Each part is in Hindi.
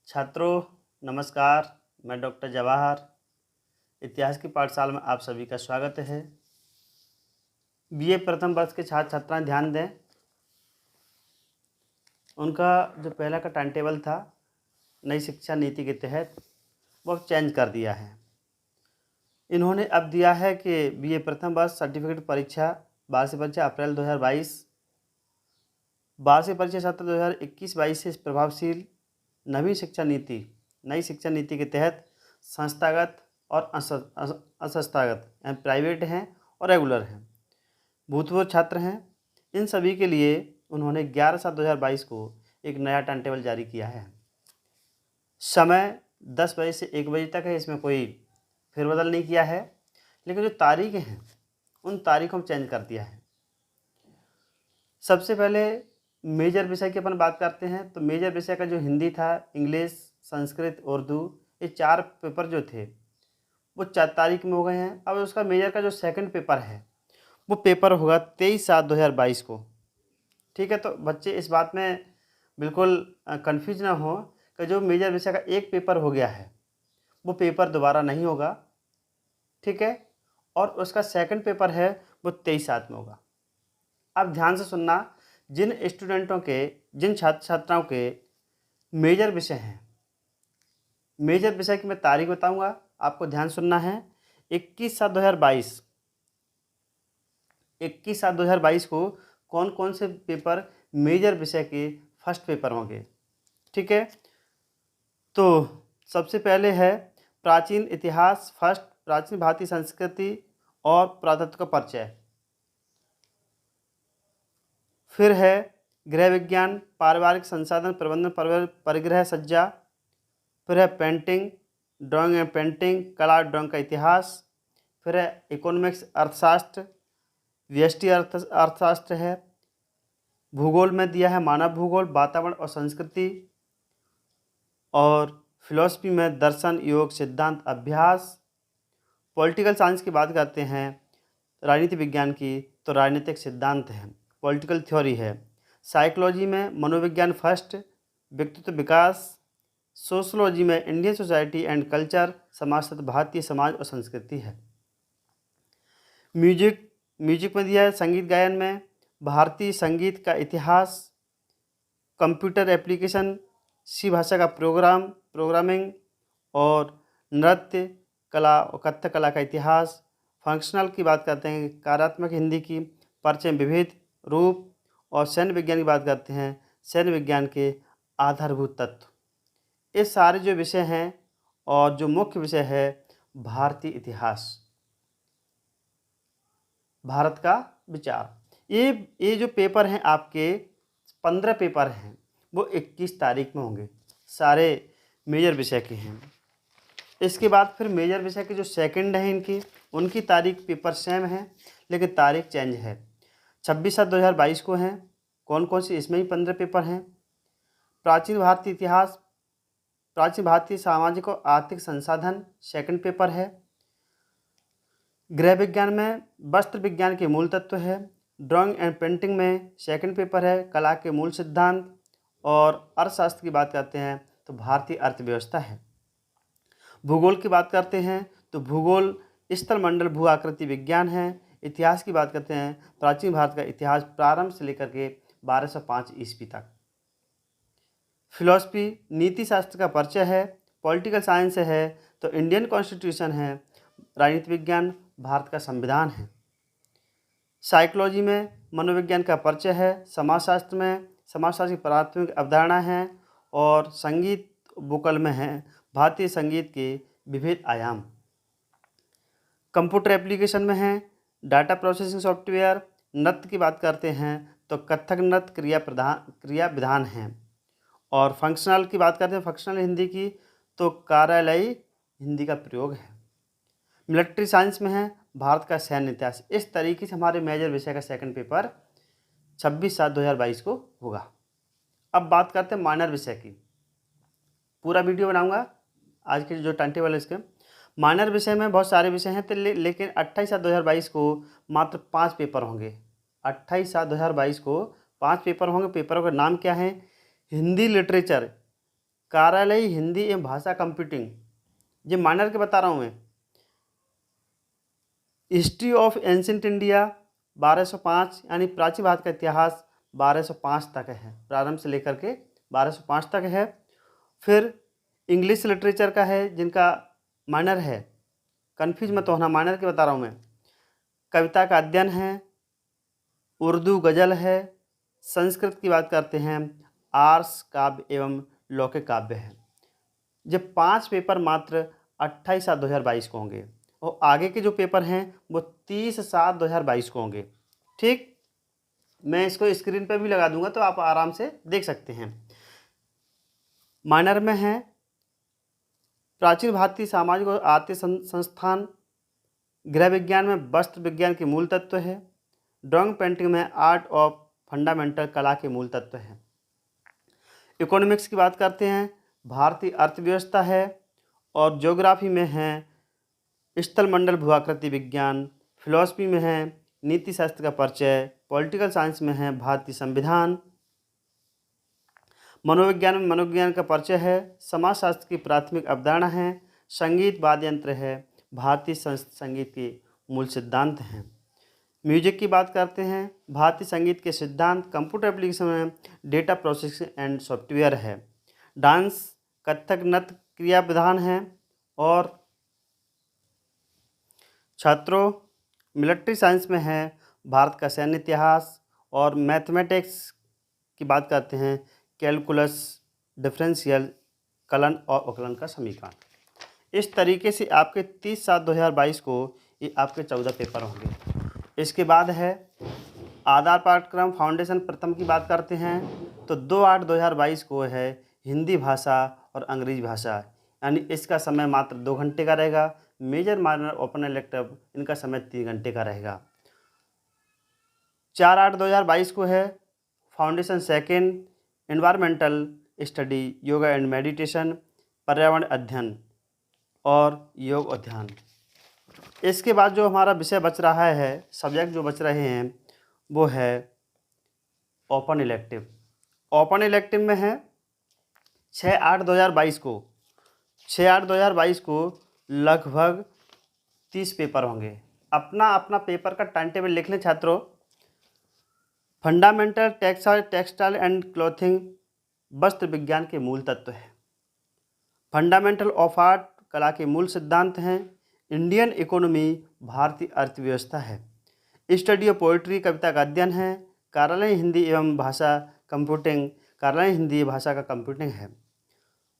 छात्रों नमस्कार। मैं डॉक्टर जवाहर इतिहास की पाठशाला में आप सभी का स्वागत है। बीए प्रथम वर्ष के छात्र छात्राएं ध्यान दें, उनका जो पहला का टाइम टेबल था नई शिक्षा नीति के तहत वो अब चेंज कर दिया है। इन्होंने अब दिया है कि बीए प्रथम वर्ष सर्टिफिकेट परीक्षा वार्षिक परीक्षा अप्रैल 2022, वार्षिक परीक्षा सत्र 2021-22 से प्रभावशील नई शिक्षा नीति के तहत संस्थागत और असंस्थागत यानी प्राइवेट हैं और रेगुलर हैं, भूतपूर्व छात्र हैं, इन सभी के लिए उन्होंने 11/7/2022 को एक नया टाइम टेबल जारी किया है। समय 10 बजे से 1 बजे तक है, इसमें कोई फेरबदल नहीं किया है, लेकिन जो तारीखें हैं उन तारीखों में चेंज कर दिया है। सबसे पहले मेजर विषय की अपन बात करते हैं तो मेजर विषय का जो हिंदी था, इंग्लिश, संस्कृत, उर्दू, ये 4 पेपर जो थे वो 4 तारीख में हो गए हैं। अब उसका मेजर का जो सेकंड पेपर है वो पेपर होगा 23/7/2022 को। ठीक है, तो बच्चे इस बात में बिल्कुल कंफ्यूज ना हो कि जो मेजर विषय का एक पेपर हो गया है वो पेपर दोबारा नहीं होगा। ठीक है, और उसका सेकंड पेपर है वो 23/7 में होगा। अब ध्यान से सुनना, जिन छात्र छात्राओं के मेजर विषय हैं, मेजर विषय की मैं तारीख बताऊंगा, आपको ध्यान सुनना है। 21/7/2022 को कौन कौन से पेपर मेजर विषय के फर्स्ट पेपर होंगे। ठीक है, तो सबसे पहले है प्राचीन इतिहास फर्स्ट, प्राचीन भारतीय संस्कृति और पुरातत्व का परिचय। फिर है गृह विज्ञान, पारिवारिक संसाधन प्रबंधन, परिगृह सज्जा। फिर है पेंटिंग, ड्राइंग एंड पेंटिंग, कला ड्राइंग का इतिहास। फिर है इकोनॉमिक्स, अर्थशास्त्र, व्यष्टि अर्थशास्त्र है। भूगोल में दिया है मानव भूगोल, वातावरण और संस्कृति। और फिलॉसफी में दर्शन, योग, सिद्धांत, अभ्यास। पॉलिटिकल साइंस की बात करते हैं, राजनीति विज्ञान की, तो राजनीतिक सिद्धांत है, पॉलिटिकल थ्योरी है। साइकोलॉजी में मनोविज्ञान फर्स्ट, व्यक्तित्व विकास। सोशलॉजी में इंडियन सोसाइटी एंड कल्चर, समाजशास्त्र, भारतीय समाज और संस्कृति है। म्यूजिक में दिया है संगीत गायन में भारतीय संगीत का इतिहास, कंप्यूटर एप्लीकेशन, सी भाषा का प्रोग्रामिंग और नृत्य कला और कथक कला का इतिहास। फंक्शनल की बात करते हैं, कार्यात्मक हिंदी की, परिचय, विविध रूप। और सैन्य विज्ञान की बात करते हैं, सैन्य विज्ञान के आधारभूत तत्व। ये सारे जो विषय हैं और जो मुख्य विषय है भारतीय इतिहास, भारत का विचार, ये जो पेपर हैं आपके 15 पेपर हैं वो 21 तारीख में होंगे, सारे मेजर विषय के हैं। इसके बाद फिर मेजर विषय के जो सेकंड हैं उनकी तारीख पेपर सेम है लेकिन तारीख चेंज है। 26/7/2022 को हैं। कौन कौन सी, इसमें ही 15 पेपर हैं। प्राचीन भारतीय इतिहास, प्राचीन भारतीय सामाजिक और आर्थिक संसाधन सेकंड पेपर है। गृह विज्ञान में वस्त्र विज्ञान के मूल तत्व है। ड्राइंग एंड पेंटिंग में सेकंड पेपर है, कला के मूल सिद्धांत। और अर्थशास्त्र की बात करते हैं तो भारतीय अर्थव्यवस्था है। भूगोल की बात करते हैं तो भूगोल स्थल मंडल भू आकृति विज्ञान है। इतिहास की बात करते हैं, प्राचीन भारत का इतिहास प्रारंभ से लेकर के 1205 ईस्वी तक। फिलॉसफी नीति शास्त्र का परिचय है। पॉलिटिकल साइंस है तो इंडियन कॉन्स्टिट्यूशन है। राजनीति विज्ञान भारत का संविधान है। साइकोलॉजी में मनोविज्ञान का परिचय है। समाजशास्त्र में समाजशास्त्र की प्राथमिक अवधारणा है। और संगीत वोकल में है भारतीय संगीत के विविध आयाम। कंप्यूटर एप्लीकेशन में है डाटा प्रोसेसिंग सॉफ्टवेयर। नृत्य की बात करते हैं तो कथक नृत्य क्रिया विधान है। और फंक्शनल की बात करते हैं, फंक्शनल हिंदी की, तो कार्यालयी हिंदी का प्रयोग है। मिलिट्री साइंस में है भारत का सैन्य इतिहास। इस तरीके से हमारे मेजर विषय का सेकंड पेपर 26/7/2022 को होगा। अब बात करते हैं माइनर विषय की। पूरा वीडियो बनाऊंगा आज के जो टाइम टेबल है इसके। माइनर विषय में बहुत सारे विषय हैं तो लेकिन 28/7/2022 को मात्र 5 पेपर होंगे। 28/7/2022 को 5 पेपर होंगे। पेपरों का नाम क्या है? हिंदी लिटरेचर कार्यालय हिंदी एवं भाषा कंप्यूटिंग, ये माइनर के बता रहा हूँ मैं। हिस्ट्री ऑफ एंशिएंट इंडिया 1205, यानी प्राचीन भारत का इतिहास 1205 तक है, प्रारंभ से लेकर के 1205 तक है। फिर इंग्लिश लिटरेचर का है, जिनका माइनर है, कन्फ्यूज मत होना, माइनर के बता रहा हूँ मैं। कविता का अध्ययन है, उर्दू गज़ल है, संस्कृत की बात करते हैं, आर्ष काव्य एवं लौकिक काव्य है। जब 5 पेपर मात्र 28/7/2022 को होंगे और आगे के जो पेपर हैं वो 30/7/2022 को होंगे। ठीक, मैं इसको स्क्रीन पर भी लगा दूंगा तो आप आराम से देख सकते हैं। माइनर में है प्राचीन भारतीय सामाजिक और आर्थिक संस्थान, गृह विज्ञान में वस्त्र विज्ञान के मूल तत्व है, ड्राइंग पेंटिंग में आर्ट ऑफ फंडामेंटल कला के मूल तत्व है। इकोनॉमिक्स की बात करते हैं, भारतीय अर्थव्यवस्था है, और ज्योग्राफी में है स्थलमंडल भूआकृति विज्ञान, फिलॉसफी में है नीति शास्त्र का परिचय, पॉलिटिकल साइंस में है भारतीय संविधान, मनोविज्ञान में मनोविज्ञान का परिचय है, समाजशास्त्र की प्राथमिक अवधारणा है, संगीत वाद्य यंत्र है, भारतीय संगीत के मूल सिद्धांत हैं। म्यूजिक की बात करते हैं, भारतीय संगीत के सिद्धांत, कंप्यूटर एप्लीकेशन में डेटा प्रोसेसिंग एंड सॉफ्टवेयर है, डांस कथक नृत्य क्रिया विधान है, और छात्रों मिलिट्री साइंस में है भारत का सैन्य इतिहास, और मैथमेटिक्स की बात करते हैं कैलकुलस, डिफरेंशियल, कलन और अवकलन का समीकरण। इस तरीके से आपके 30/7/2022 को ये आपके 14 पेपर होंगे। इसके बाद है आधार पाठ्यक्रम फाउंडेशन प्रथम की बात करते हैं तो 2/8/2022 को है हिंदी भाषा और अंग्रेजी भाषा, यानी इसका समय मात्र 2 घंटे का रहेगा। मेजर माइनर ओपन इलेक्टिव इनका समय 3 घंटे का रहेगा। 4/8/2022 को है foundation second, environmental study, yoga and meditation, पर्यावरण अध्ययन और योग अध्ययन। इसके बाद जो हमारा विषय बच रहा है, सब्जेक्ट जो बच रहे हैं वो है ओपन इलेक्टिव। ओपन इलेक्टिव में है 6/8/2022 को 6/8/2022 को लगभग 30 पेपर होंगे। अपना अपना पेपर का टाइम टेबल लिख लें छात्रों। फंडामेंटल टेक्सटाइल एंड क्लॉथिंग वस्त्र विज्ञान के मूल तत्व है। फंडामेंटल ऑफ आर्ट कला के मूल सिद्धांत हैं। इंडियन इकोनॉमी भारतीय अर्थव्यवस्था है। स्टडी ऑफ पोइट्री कविता का अध्ययन है। कार्यालय हिंदी एवं भाषा कंप्यूटिंग, कार्यालय हिंदी भाषा का कंप्यूटिंग है।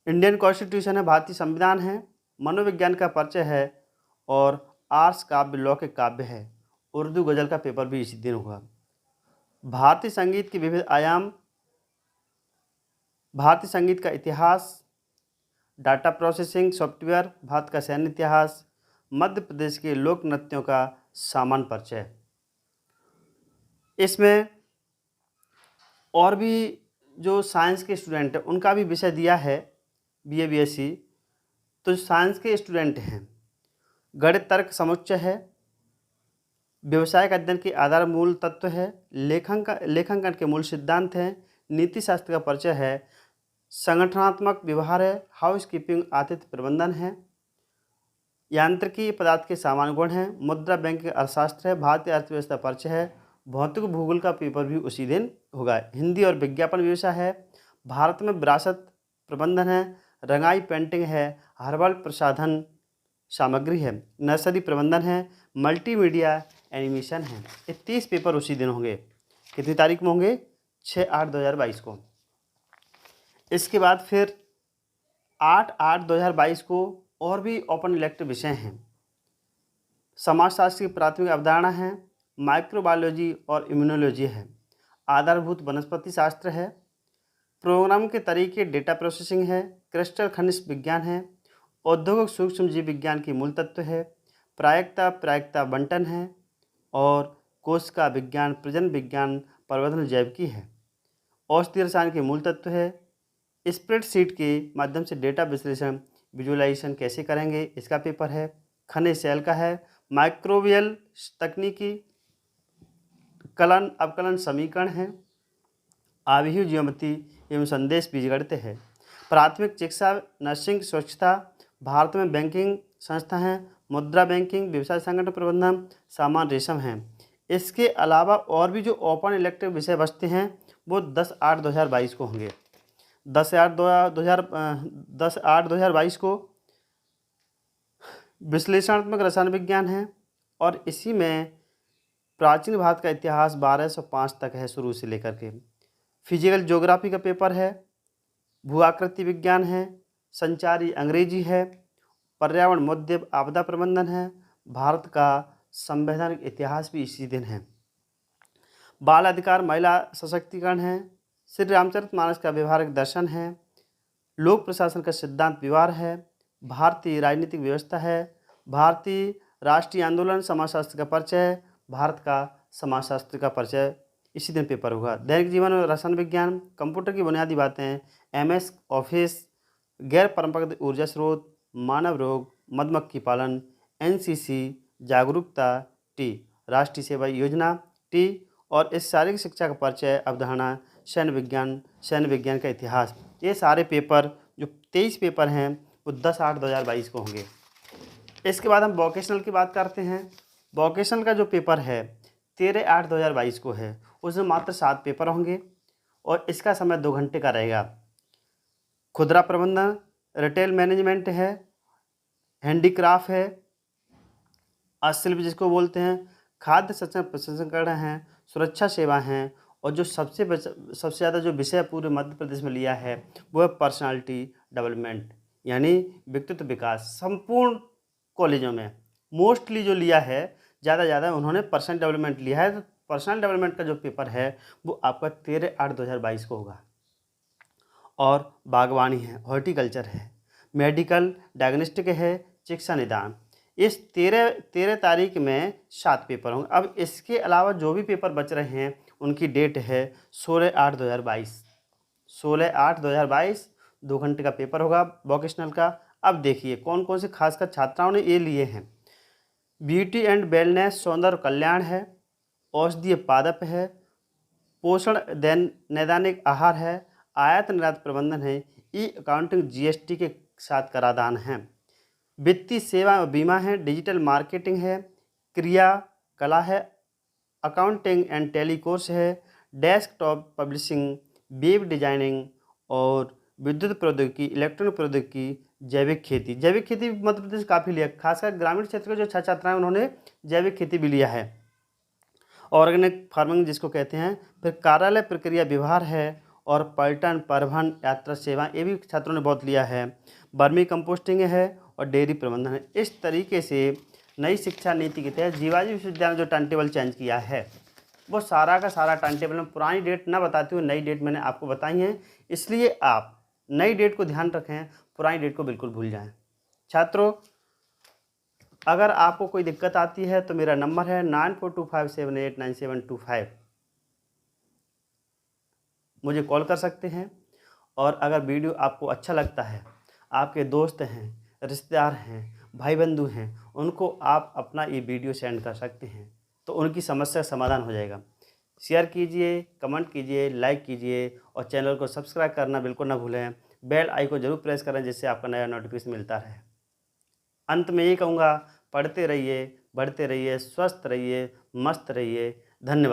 इंडियन कॉन्स्टिट्यूशन है, भारतीय संविधान है। मनोविज्ञान का परिचय है और आर्ष काव्य लौकिक काव्य है। उर्दू गज़ल का पेपर भी इसी दिन हुआ। भारतीय संगीत के विविध आयाम, भारतीय संगीत का इतिहास, डाटा प्रोसेसिंग सॉफ्टवेयर, भारत का सैन्य इतिहास, मध्य प्रदेश के लोक नृत्यों का सामान्य परिचय। इसमें और भी जो साइंस के स्टूडेंट हैं उनका भी विषय दिया है, BA BSc। तो साइंस के स्टूडेंट हैं, गणित तर्क समुच्चय है, व्यवसायिक अध्ययन के आधार मूल तत्व है, लेखांकन के मूल सिद्धांत हैं, नीति शास्त्र का परिचय है, संगठनात्मक व्यवहार है, हाउस कीपिंग आतिथ्य प्रबंधन है, यांत्रिकी पदार्थ के सामान्य गुण हैं, मुद्रा बैंक के अर्थशास्त्र है, भारतीय अर्थव्यवस्था परिचय है, भौतिक भूगोल का पेपर भी उसी दिन होगा। हिंदी और विज्ञापन व्यवसाय है, भारत में विरासत प्रबंधन है, रंगाई पेंटिंग है, हर्बल प्रसाधन सामग्री है, नर्सरी प्रबंधन है, मल्टीमीडिया एनिमेशन है। ये 30 पेपर उसी दिन होंगे। कितनी तारीख में होंगे? 6/8/2022 को। इसके बाद फिर 8/8/2022 को और भी ओपन इलेक्टिव विषय हैं। समाजशास्त्र की प्राथमिक अवधारणा है, माइक्रोबायोलॉजी और इम्यूनोलॉजी है, आधारभूत वनस्पति शास्त्र है, प्रोग्राम के तरीके डेटा प्रोसेसिंग है, क्रिस्टल खनिज विज्ञान है, औद्योगिक सूक्ष्म जीव विज्ञान की मूल तत्व है, प्रायिकता बंटन है, और कोशिका विज्ञान, प्रजनन विज्ञान, प्रवर्धन जैविकी है, औषधि रसायन के मूल तत्व है, स्प्रेडशीट के माध्यम से डेटा विश्लेषण विजुअलाइजेशन कैसे करेंगे इसका पेपर है, खनिज सेल का है, माइक्रोबियल तकनीकी, कलन अवकलन समीकरण है, आवेही ज्योमेट्री एवं संदेश बीजगणित है, प्राथमिक चिकित्सा, नर्सिंग, स्वच्छता, भारत में बैंकिंग संस्था हैं, मुद्रा बैंकिंग, व्यवसाय संगठन प्रबंधन, सामान रेशम हैं। इसके अलावा और भी जो ओपन इलेक्टिव विषय बचते हैं वो 10/8/2022 को होंगे। 10/8/2022 को विश्लेषणात्मक रसायन विज्ञान है और इसी में प्राचीन भारत का इतिहास 1205 तक है शुरू से लेकर के। फिजिकल ज्योग्राफी का पेपर है, भू आकृति विज्ञान है, संचारी अंग्रेजी है, पर्यावरण मुद्दे आपदा प्रबंधन है, भारत का संवैधानिक इतिहास भी इसी दिन है, बाल अधिकार महिला सशक्तिकरण है, श्री रामचरितमानस का व्यवहारिक दर्शन है, लोक प्रशासन का सिद्धांत व्यवहार है, भारतीय राजनीतिक व्यवस्था है, भारतीय राष्ट्रीय आंदोलन समाजशास्त्र का परिचय, भारत का समाजशास्त्र का परिचय इसी दिन पेपर होगा। दैनिक जीवन और रसायन विज्ञान, कंप्यूटर की बुनियादी बातें, MS ऑफिस, गैर परंपरागत ऊर्जा स्रोत, मानव रोग, मधुमक्खी पालन, NCC, जागरूकता, T, राष्ट्रीय सेवा योजना, T, और इस शारीरिक शिक्षा का परिचय, अवधारणा, सैन्य विज्ञान का इतिहास। ये सारे पेपर जो 23 पेपर हैं वो 10/8/2022 को होंगे। इसके बाद हम वोकेशनल की बात करते हैं। वोकेशनल का जो पेपर है 13/8/2022 को है, उसमें मात्र 7 पेपर होंगे और इसका समय 2 घंटे का रहेगा। खुदरा प्रबंधन, रिटेल मैनेजमेंट है, हैंडीक्राफ्ट है, शिल्प जिसको बोलते हैं, खाद्य प्रसंस्करण है, सुरक्षा सेवा हैं, और जो सबसे ज़्यादा जो विषय पूरे मध्य प्रदेश में लिया है वो है पर्सनालिटी डेवलपमेंट, यानी व्यक्तित्व विकास। संपूर्ण कॉलेजों में मोस्टली जो लिया है ज़्यादा उन्होंने पर्सनल डेवलपमेंट लिया है। तो पर्सनल डेवलपमेंट का जो पेपर है वो आपका 13/8/2022 को होगा। और बागवानी है, हॉर्टिकल्चर है, मेडिकल डायग्नोस्टिक है, चिकित्सा निदान। इस 13 तारीख में 7 पेपर होंगे। अब इसके अलावा जो भी पेपर बच रहे हैं उनकी डेट है 16/8/2022। 16/8/2022 2 घंटे का पेपर होगा वोकेशनल का। अब देखिए कौन कौन से खासकर छात्राओं ने ये लिए हैं। ब्यूटी एंड वेलनेस, सौंदर्य कल्याण है, औषधीय पादप है, पोषण नैदानिक आहार है, आयात निर्यात प्रबंधन है, अकाउंटिंग GST के साथ कराधान है, वित्तीय सेवा बीमा है, डिजिटल मार्केटिंग है, क्रिया कला है, अकाउंटिंग एंड टेली कोर्स है, डेस्कटॉप पब्लिशिंग, वेब डिजाइनिंग और विद्युत प्रौद्योगिकी, इलेक्ट्रॉनिक प्रौद्योगिकी, जैविक खेती मध्य प्रदेश काफ़ी लिया, खासकर ग्रामीण क्षेत्र के जो छात्र हैं उन्होंने जैविक खेती भी लिया है, ऑर्गेनिक फार्मिंग जिसको कहते हैं। फिर कार्यालय प्रक्रिया व्यवहार है और पर्यटन, परिवहन, यात्रा सेवा, ये भी छात्रों ने बहुत लिया है, वर्मी कंपोस्टिंग है और डेयरी प्रबंधन है। इस तरीके से नई शिक्षा नीति के तहत जीवाजी विश्वविद्यालय ने जो टाइम टेबल चेंज किया है वो सारा का सारा टाइम टेबल में पुरानी डेट ना बताते हुए नई डेट मैंने आपको बताई है, इसलिए आप नई डेट को ध्यान रखें, पुरानी डेट को बिल्कुल भूल जाएं। छात्रों, अगर आपको कोई दिक्कत आती है तो मेरा नंबर है 9425789725, मुझे कॉल कर सकते हैं। और अगर वीडियो आपको अच्छा लगता है, आपके दोस्त हैं, रिश्तेदार हैं, भाई बंधु हैं, उनको आप अपना ये वीडियो सेंड कर सकते हैं तो उनकी समस्या का समाधान हो जाएगा। शेयर कीजिए, कमेंट कीजिए, लाइक कीजिए और चैनल को सब्सक्राइब करना बिल्कुल ना भूलें। बेल आइकन जरूर प्रेस करें जिससे आपका नया नोटिफिकेशन मिलता रहे। अंत में यही कहूँगा, पढ़ते रहिए, बढ़ते रहिए, स्वस्थ रहिए, मस्त रहिए। धन्यवाद।